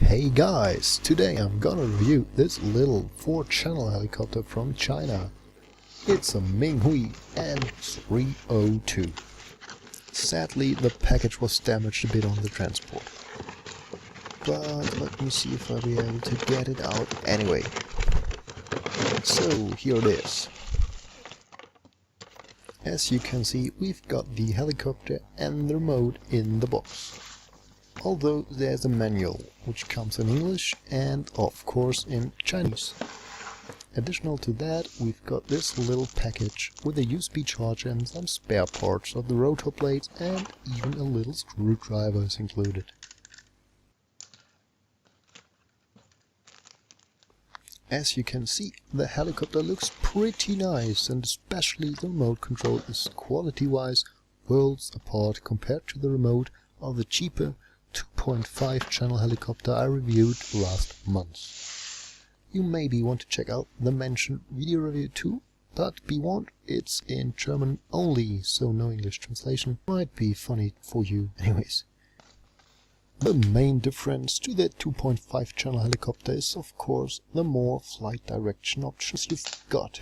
Hey guys, today I'm gonna review this little 4-channel helicopter from China. It's a Minghui M-302. Sadly, the package was damaged a bit on the transport. But let me see if I'll be able to get it out anyway. So here it is. As you can see, we've got the helicopter and the remote in the box. Although there's a manual, which comes in English and of course in Chinese. Additional to that, we've got this little package with a USB charger and some spare parts of the rotor blades, and even a little screwdriver is included. As you can see, the helicopter looks pretty nice, and especially the remote control is quality-wise worlds apart compared to the remote of the cheaper 2.5 channel helicopter I reviewed last month. You maybe want to check out the mentioned video review too, but be warned, it's in German only, so no English translation. Might be funny for you anyways. The main difference to the 2.5 channel helicopter is of course the more flight direction options you've got.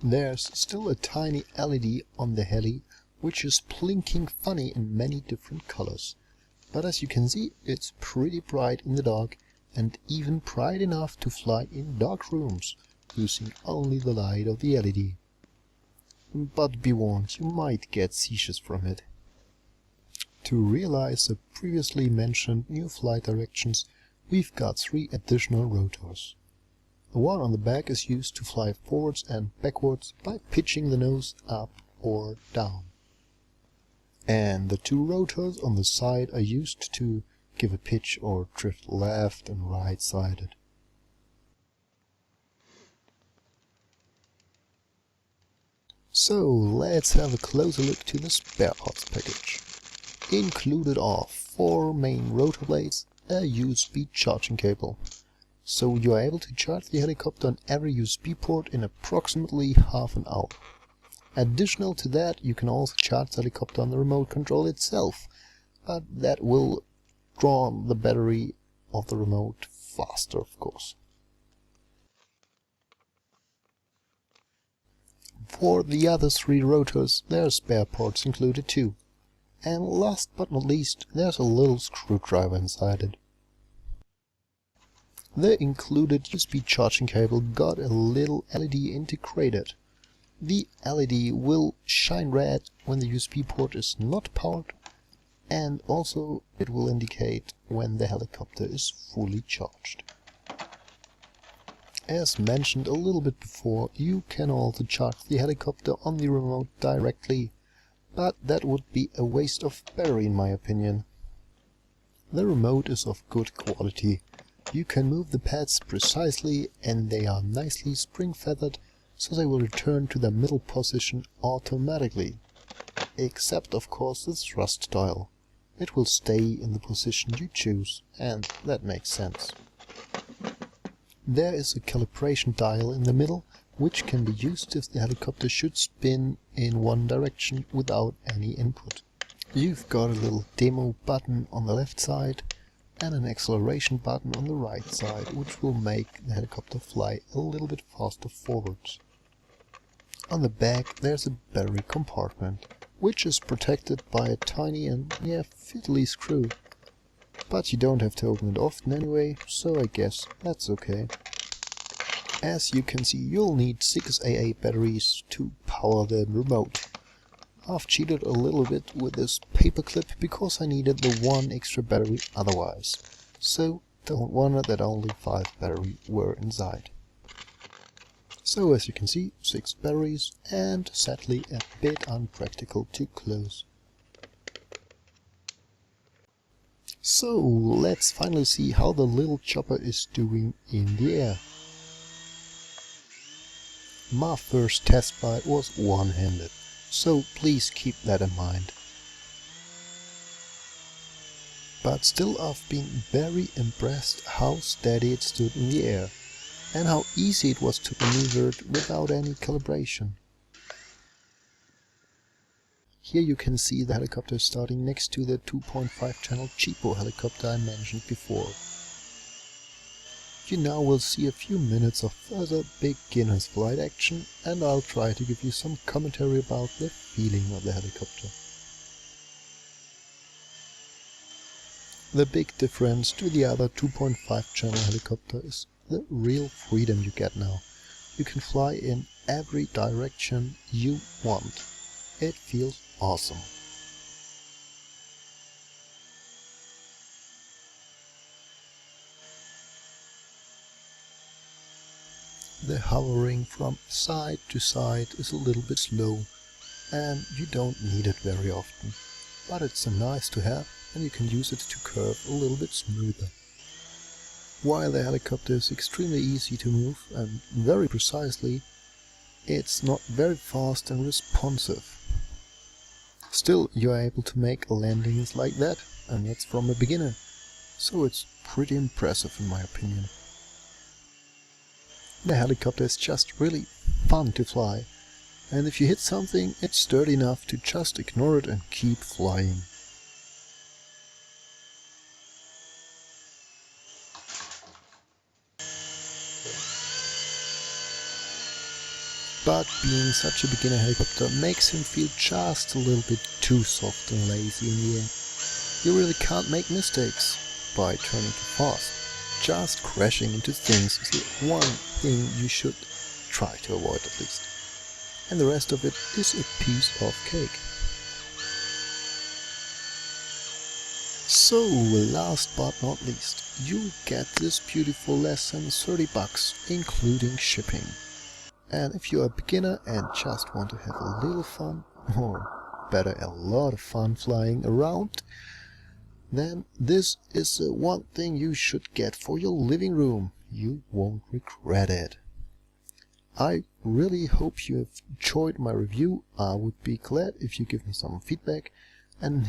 There's still a tiny LED on the heli, which is blinking funny in many different colors. But as you can see, it's pretty bright in the dark, and even bright enough to fly in dark rooms, using only the light of the LED. But be warned, you might get seizures from it. To realize the previously mentioned new flight directions, we've got 3 additional rotors. The one on the back is used to fly forwards and backwards by pitching the nose up or down. And the 2 rotors on the side are used to give a pitch or drift left and right sided. So let's have a closer look to the spare parts package. Included are 4 main rotor blades, a USB charging cable. So you are able to charge the helicopter on every USB port in approximately half an hour. Additional to that, you can also charge the helicopter on the remote control itself, but that will draw the battery of the remote faster, of course. For the other 3 rotors, there are spare parts included too. And last but not least, there's a little screwdriver inside it. The included USB charging cable got a little LED integrated. The LED will shine red when the USB port is not powered, and also it will indicate when the helicopter is fully charged. As mentioned a little bit before, you can also charge the helicopter on the remote directly, but that would be a waste of battery in my opinion. The remote is of good quality. You can move the pads precisely, and they are nicely spring-feathered, so they will return to their middle position automatically. Except of course the thrust dial. It will stay in the position you choose, and that makes sense. There is a calibration dial in the middle, which can be used if the helicopter should spin in one direction without any input. You've got a little demo button on the left side and an acceleration button on the right side, which will make the helicopter fly a little bit faster forwards. On the back there's a battery compartment, which is protected by a tiny and fiddly screw. But you don't have to open it often anyway, so I guess that's okay. As you can see, you'll need 6 AA batteries to power the remote. I've cheated a little bit with this paperclip because I needed the 1 extra battery otherwise. So don't wonder that only 5 batteries were inside. So as you can see, 6 batteries, and sadly a bit unpractical to close. So let's finally see how the little chopper is doing in the air. My first test flight was one-handed, so please keep that in mind. But still, I've been very impressed how steady it stood in the air, and how easy it was to maneuver it without any calibration. Here you can see the helicopter starting next to the 2.5 channel cheapo helicopter I mentioned before. You now will see a few minutes of further beginner's flight action, and I'll try to give you some commentary about the feeling of the helicopter. The big difference to the other 2.5 channel helicopter is the real freedom you get now. You can fly in every direction you want. It feels awesome. The hovering from side to side is a little bit slow, and you don't need it very often. But it's a nice to have, and you can use it to curve a little bit smoother. While the helicopter is extremely easy to move and very precisely, it's not very fast and responsive. Still, you are able to make landings like that, and that's from a beginner, so it's pretty impressive in my opinion. The helicopter is just really fun to fly, and if you hit something, it's sturdy enough to just ignore it and keep flying. But being such a beginner helicopter makes him feel just a little bit too soft and lazy in the air. You really can't make mistakes by turning too fast. Just crashing into things is the one thing you should try to avoid at least. And the rest of it is a piece of cake. So, last but not least, you get this beautiful less than $30, including shipping. And if you're a beginner and just want to have a little fun, or better a lot of fun flying around, then this is the one thing you should get for your living room. You won't regret it. I really hope you have enjoyed my review. I would be glad if you give me some feedback, and